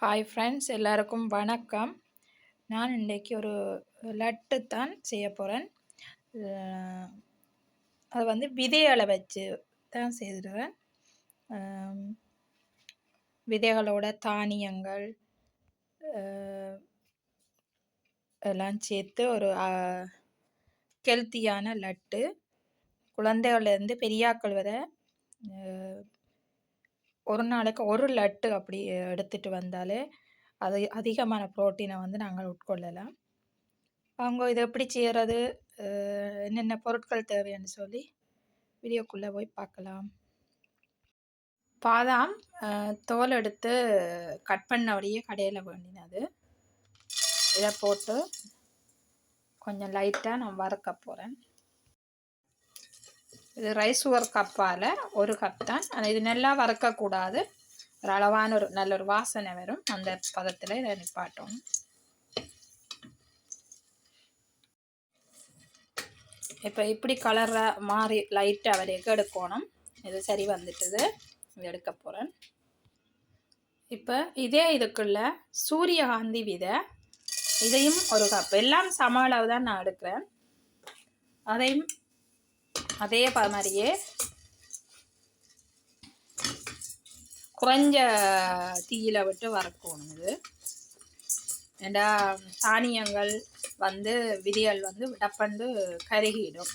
Hi friends, எல்லாருக்கும் வணக்கம். நான் இன்றைக்கி ஒரு லட்டு தான் செய்ய போகிறேன். அது வந்து விதைகளை வச்சு தான் செய்திருவேன். விதைகளோட தானியங்கள் எல்லாம் சேர்த்து ஒரு ஹெல்த்தியான லட்டு. குழந்தைகள்லேருந்து பெரியாக்கள் வரை ஒரு நாளைக்கு ஒரு லட்டு அப்படி எடுத்துகிட்டு வந்தாலே அது அதிகமான புரோட்டீனை வந்து நாங்கள் உட்கொள்ளலாம். அவங்க இதை எப்படி செய்கிறது, என்னென்ன பொருட்கள் தேவைன்னு சொல்லி வீடியோக்குள்ளே போய் பார்க்கலாம். பாதாம் தோல் எடுத்து கட் பண்ணபடியே கடையில் வேண்டினது. இதை போட்டு கொஞ்சம் லைட்டாக நான் வறுக்க போகிறேன். இது ரைஸ் ஒரு கப்பால் ஒரு கப் தான். ஆனால் இது நல்லா வறுக்கக்கூடாது. ஒரு அளவான நல்ல ஒரு வாசனை வரும். அந்த பதத்தில் இதை நிப்பாட்டணும். இப்போ இப்படி கலரை மாறி லைட்டாக வரைக்கும் எடுக்கணும். இது சரி வந்துட்டுது. இது எடுக்க போகிறேன். இப்போ இதே இதுக்குள்ள சூரியகாந்தி விதை, இதையும் ஒரு கப், எல்லாம் சம அளவு தான் நான் எடுக்கிறேன். அதையும் அதே மாதிரியே குறைஞ்ச தீயில விட்டு வறுக்கணும். இது ஏண்டா தானியங்கள் வந்து விதிகள் வந்து விடப்பண்டு கருகிடும்.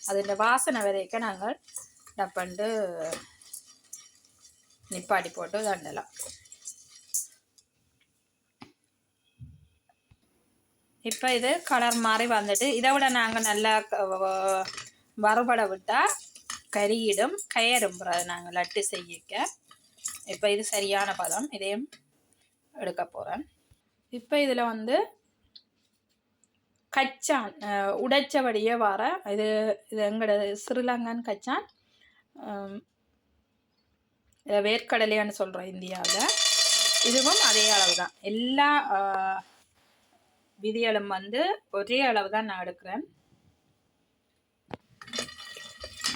அது இந்த வாசனை வரைக்கும் நாங்கள் டப்பண்டு நிப்பாட்டி போட்டு தண்டலாம். இப்போ இது கலர் மாதிரி வந்துட்டு இதை விட நாங்கள் நல்லா வறுபட விட்டால் கறியிடும், கயரும் நாங்கள் லட்டு செய்யிக்க. இப்போ இது சரியான பதம். இதையும் எடுக்க போகிறேன். இப்போ இதில் வந்து கச்சான் உடைச்சபடியே வர இது எங்களோட ஸ்ரீலங்கன் கச்சான், வேர்க்கடலையான்னு சொல்கிறோம் இந்தியாவில். இதுவும் அதே அளவு தான். எல்லா விதிகளும் வந்து ஒரே அளவு தான் நான் எடுக்கிறேன்.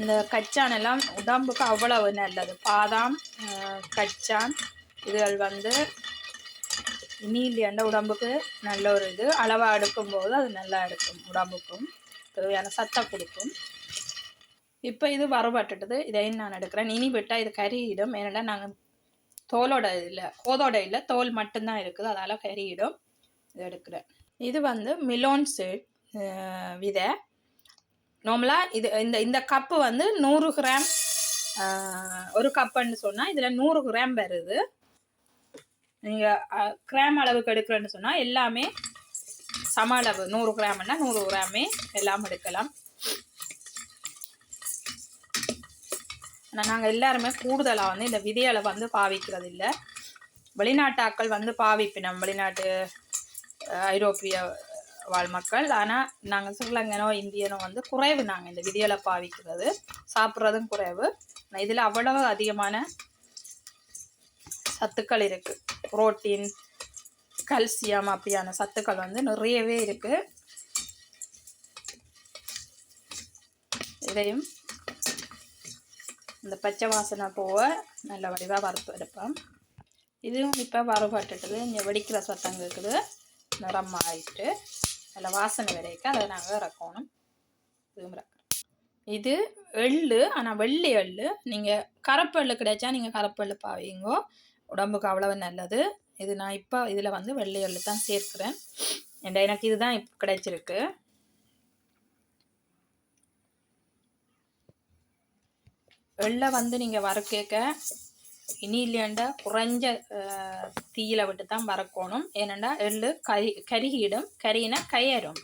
இந்த கச்சான் எல்லாம் உடம்புக்கு அவ்வளவு நல்லது. பாதாம், கச்சான் இதுகள் வந்து இனியில்லையாண்ட உடம்புக்கு நல்ல ஒரு இது. அளவாக எடுக்கும்போது அது நல்லா எடுக்கும், உடம்புக்கும் தேவையான சத்தை கொடுக்கும். இப்போ இது வறுபட்டுட்டது. இதையும் நான் எடுக்கிறேன். இனி விட்டால் இது கறியிடும். ஏன்னா நாங்கள் தோலோட இல்லை, கோதோட இல்லை, தோல் மட்டும்தான் இருக்குது, அதால் கறியிடும். இதை எடுக்கிறேன். இது வந்து மிலோன் சீட் விதை. நார்மலாக இது இந்த கப்பு வந்து 100 கிராம், ஒரு கப்புன்னு சொன்னால் இதில் 100 கிராம் வருது. நீங்கள் கிராம் அளவுக்கு எடுக்கிறேன்னு சொன்னால் எல்லாமே சம அளவு. 100 கிராம்னா 100 கிராமே எல்லாம் எடுக்கலாம். ஆனால் நாங்கள் எல்லாருமே கூடுதலாக வந்து இந்த விதைகளை வந்து பாவிக்கிறது இல்லை. வெளிநாட்டாக்கள் வந்து பாவிப்பினோம், வெளிநாட்டு ஐரோப்பிய வாழ் மக்கள். ஆனால் நாங்கள் ஸ்ரீலங்கனோ இந்தியனோ வந்து குறைவு. நாங்கள் இந்த விதிகளை பாவிக்கிறது, சாப்பிட்றதும் குறைவு. இதில் அவ்வளவு அதிகமான சத்துக்கள் இருக்குது. புரோட்டீன், கல்சியம் அப்படியான சத்துக்கள் வந்து நிறையவே இருக்குது. இதையும் இந்த பச்சை வாசனை போக நல்ல வடிவாக வறுத்து எடுப்போம். இதுவும் இப்போ வறுபட்டுட்டுது. இங்கே வெடிக்கிற சத்தம் இருக்குது. நிறம் ஆகிட்டு அதில் வாசனை வரைக்கும் அதை நாங்கள் இறக்கணும். இது எள்ளு, ஆனால் வெள்ளி எள்ளு. நீங்கள் கருப்பெள்ளு கிடைச்சா நீங்கள் கருப்பெள்ளு பாவீங்கோ, உடம்புக்கு அவ்வளவு நல்லது. இது நான் இப்போ இதில் வந்து வெள்ளை எள்ளு தான் சேர்க்கிறேன். எனக்கு இதுதான் இப்போ கிடைச்சிருக்கு. எள்ளை வந்து நீங்கள் வறுக்க இனி இல்லையாண்டா குறைஞ்ச தீயில விட்டு தான் வறுக்கணும். ஏனெண்டா எள்ளு கருகிடும். கறினா கயரும்.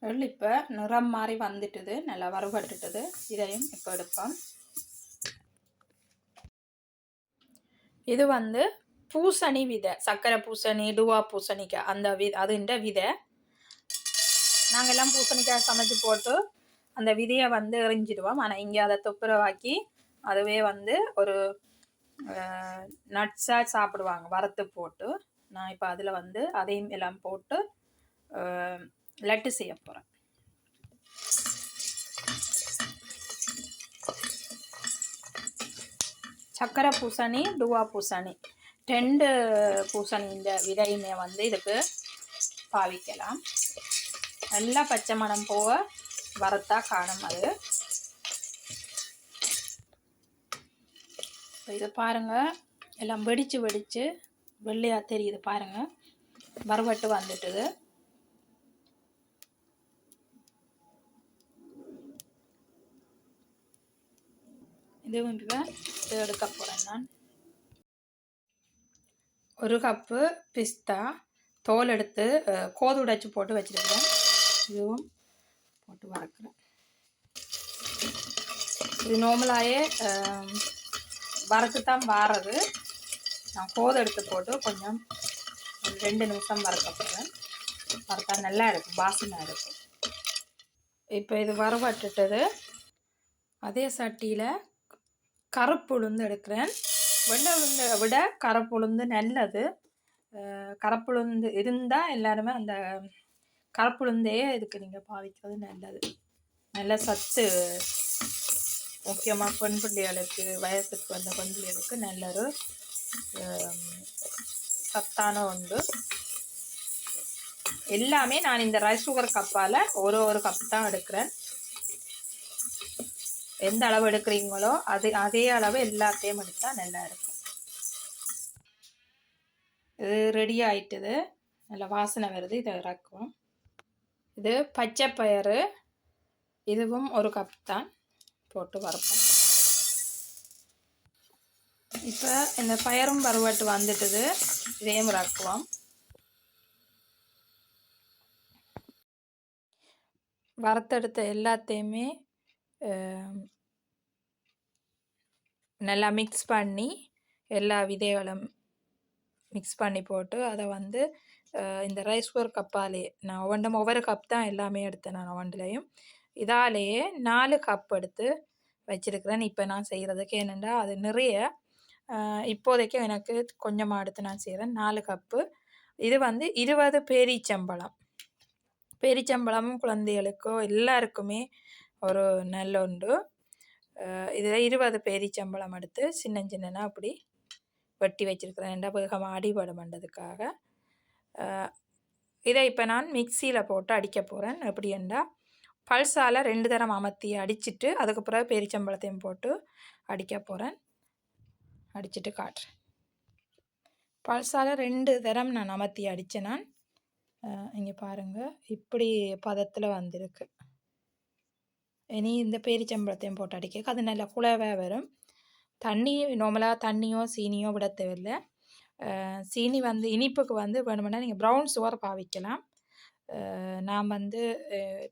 எள்ளு இப்போ நிறம் மாதிரி வந்துட்டுது, நல்லா வறுபட்டுட்டுது. இதையும் இப்போ எடுப்போம். இது வந்து பூசணி விதை, சர்க்கரை பூசணி, டுவா பூசணிக்காய், அந்த அதுன்ற விதை. நாங்கள் எல்லாம் பூசணிக்காய் சமைச்சு போட்டு அந்த விதையை வந்து எறிஞ்சிடுவோம். ஆனால் இங்கே அதை துப்புரவாக்கி அதுவே வந்து ஒரு நட்ஸாக சாப்பிடுவாங்க வறுத்து போட்டு. நான் இப்போ அதில் வந்து அதையும் எல்லாம் போட்டு லட்டு செய்ய போகிறேன். சக்கரை பூசணி டுவா பூசணி 2 பூசணி இந்த விதையுமே வந்து இதுக்கு பாவிக்கலாம். நல்லா பச்சை மணம் போக வறுத்தா காணும் அது. இது பாருங்கள், எல்லாம் வெடித்து வெள்ளையாக தெரியுது பாருங்கள், வறுவட்டு வந்துட்டுது. இது எடுக்க போகிறேன் நான். 1 கப்பு பிஸ்தா தோல் எடுத்து கோது உடைச்சி போட்டு வச்சுருக்கிறேன். இதுவும் போட்டு வறுக்கிறேன். இது நார்மலாகவே வறுத்து தான் வாரது. நான் கோது எடுத்து போட்டு கொஞ்சம் 2 நிமிஷம் வறுக்க போகிறேன். வறுத்தா நல்லா இருக்கும், வாசனை இருக்கும். இப்போ இது வறுவட்டுட்டது. அதே சட்டியில் கருப்பு உளுந்து எடுக்கிறேன். வெள்ளை உளுந்தை விட கருப்பு உளுந்து நல்லது. கருப்பு உளுந்து இருந்தால் எல்லாருமே அந்த கருப்பு உளுந்தையே இதுக்கு நீங்கள் பாவிக்கிறது நல்லது. நல்ல சத்து, முக்கியமாக பெண் பிள்ளைகளுக்கு, வயசுக்கு வந்த பெண் பிள்ளைகளுக்கு நல்ல ஒரு சத்தான உண்டு. எல்லாமே நான் இந்த ரைஸ் சுகர் கப்பால் ஒரு கப் தான் எடுக்கிறேன். எந்த அளவு எடுக்கிறீங்களோ அதே அளவு எல்லாத்தையும் எடுத்தால் நல்லா இருக்கும். இது ரெடி ஆயிட்டுது, நல்ல வாசனை வருது. இதை இறக்குவோம். இது பச்சை பயிறு, இதுவும் 1 கப் தான் போட்டு வறுப்போம். இப்போ இந்த பயிரும் வறுவட்டு வந்துட்டுது, இதையும் இறக்குவோம். வறுத்தெடுத்த எல்லாத்தையுமே நல்லா மிக்ஸ் பண்ணி, எல்லா விதைகளும் மிக்ஸ் பண்ணி போட்டு அதை வந்து இந்த ரைஸ் ஒரு கப்பாலே, நான் ஒவ்வொரு கப் தான் எல்லாமே எடுத்தேன். நான் ஒவ்வொன்றிலையும் இதாலேயே 4 கப் எடுத்து வச்சுருக்கிறேன். இப்போ நான் செய்கிறதுக்கு என்னென்னா அது நிறைய, இப்போதைக்கு எனக்கு கொஞ்சமாக எடுத்து நான் செய்கிறேன். 4 கப்பு. இது வந்து 20 பேரிச்சம்பழமும் குழந்தைகளுக்கோ எல்லாருக்குமே ஒரு நல்ல உண்டு. இதில் 20 பேரிச்சம்பழம் எடுத்து சின்ன அப்படி வெட்டி வச்சுருக்கிறேன். ரெண்டா வேகமாக அடிபடம் பண்ணுறதுக்காக. இதை இப்போ நான் மிக்சியில் போட்டு அடிக்க போகிறேன். எப்படி என்றால் பல்சால் 2 தரம் அமர்த்தி அடிச்சுட்டு அதுக்கு பிறகு பேரிச்சம்பழத்தையும் போட்டு அடிக்க போகிறேன். அடிச்சுட்டு காட்டுறேன். பல்சால் 2 தரம் நான் அமர்த்தி அடித்தேன். நான் இங்கே பாருங்கள், இப்படி பதத்தில் வந்திருக்கு. இனி இந்த பேரிச்சம்பழத்தையும் போட்டு அடிக்க அது நல்லா குழவாக வரும். தண்ணி நார்மலாக தண்ணியோ சீனியோ விட தேவையில்லை. சீனி வந்து இனிப்புக்கு வந்து வேணுமென்னா நீங்கள் ப்ரௌன் சுகர் பாவிக்கலாம். நான் வந்து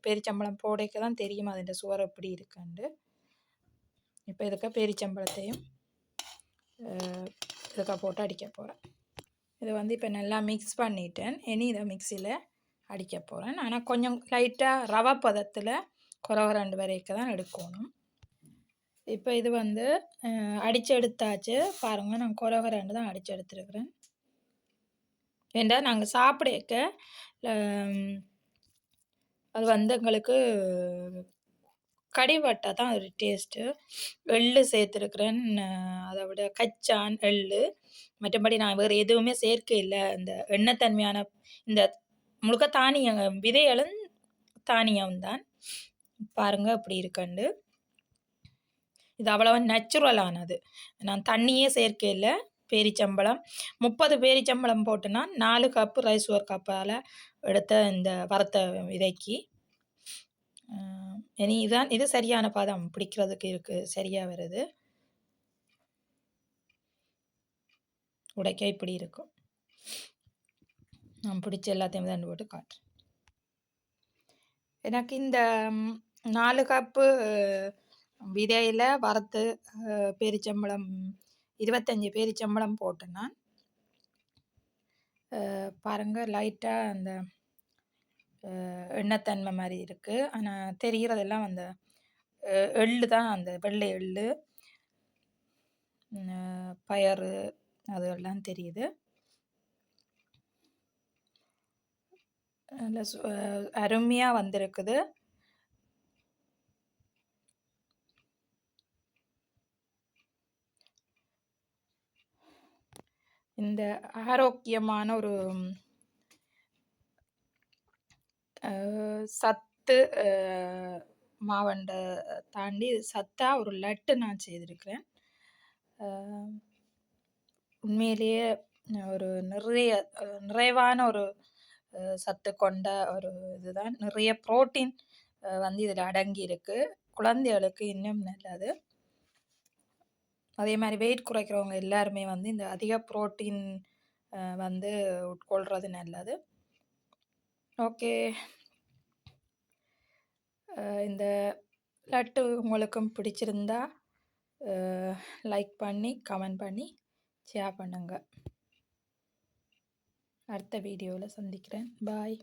பேரிச்சம்பழம் போடைக்க தான் தெரியும் அதோட சுகர் எப்படி இருக்குண்டு. இப்போ இதுக்கு பேரிச்சம்பழத்தையும் இதுக்காக போட்டு அடிக்க போகிறேன். இதை வந்து இப்போ நல்லா மிக்ஸ் பண்ணிட்டேன். இனி இதை மிக்சியில் அடிக்க போகிறேன். ஆனால் கொஞ்சம் லைட்டாக ரவை பதத்தில் கொரகரண்டு வரைக்கும் தான் எடுக்கணும். இப்போ இது வந்து அடித்து எடுத்தாச்சு பாருங்கள். நான் கொரகரண்டு தான் அடித்து எடுத்துருக்குறேன். ஏண்டா நாங்கள் சாப்பிடக்க அது வந்து எங்களுக்கு கடிவட்டை தான் ஒரு டேஸ்ட்டு. எள்ளு சேர்த்துருக்குறேன், அதை விட கச்சான் எள்ளு. மற்றபடி நான் வேறு எதுவுமே சேர்க்க இல்லை. இந்த எண்ணெய்த்தன்மையான இந்த முழுக்க தானியம் விதைகளும் தானியம் தான். பாருங்கள் அப்படி இருக்கண்டு. இது அவ்வளவா நேச்சுரலானது. நான் தண்ணியே சேர்க்க இல்லை. பேரிச்சம்பழம் 30 பேரிச்சம்பழம் போட்டுனா 4 கப்பு ரைஸ் ஒரு கப்பால் எடுத்த இந்த வறுத்த விதைக்கு. இனி இது சரியான பதம் பிடிக்கிறதுக்கு இருக்குது, சரியாக வருது. உடைக்க இப்படி இருக்கும். நான் பிடிச்ச எல்லாத்தையும் தான் போட்டு காட்டுறேன். எனக்கு இந்த 4 கப்பு விதையில் வறுத்து பேரிச்சம்பழம் 25 பேரிச்சம்பழம் போட்டேன் நான். பாருங்கள், லைட்டாக அந்த எண்ணெய்த்தன்மை மாதிரி இருக்குது. ஆனால் தெரிகிறதெல்லாம் அந்த எள்ளு தான், அந்த வெள்ளை எள்ளு பயறு அதெல்லாம் தெரியுது. நல்ல அருமையாக வந்திருக்குது. இந்த ஆரோக்கியமான ஒரு சத்து மாவண்ட தாண்டி சத்தா ஒரு லட்டு நான் செய்திருக்கிறேன். உண்மையிலேயே ஒரு நிறைவான ஒரு சத்து கொண்ட ஒரு இதுதான். நிறைய புரோட்டீன் வந்து இதில் அடங்கி இருக்கு. குழந்தைகளுக்கு இன்னும் நல்லது. அதே மாதிரி வெயிட் குறைக்கிறவங்க எல்லாருமே வந்து இந்த அதிக புரோட்டீன் வந்து உட்கொள்றது நல்லது. ஓகே, இந்த லட்டு உங்களுக்கும் பிடிச்சிருந்தா லைக் பண்ணி கமெண்ட் பண்ணி ஷேர் பண்ணுங்க. அடுத்த வீடியோவில் சந்திக்கிறேன். பாய்.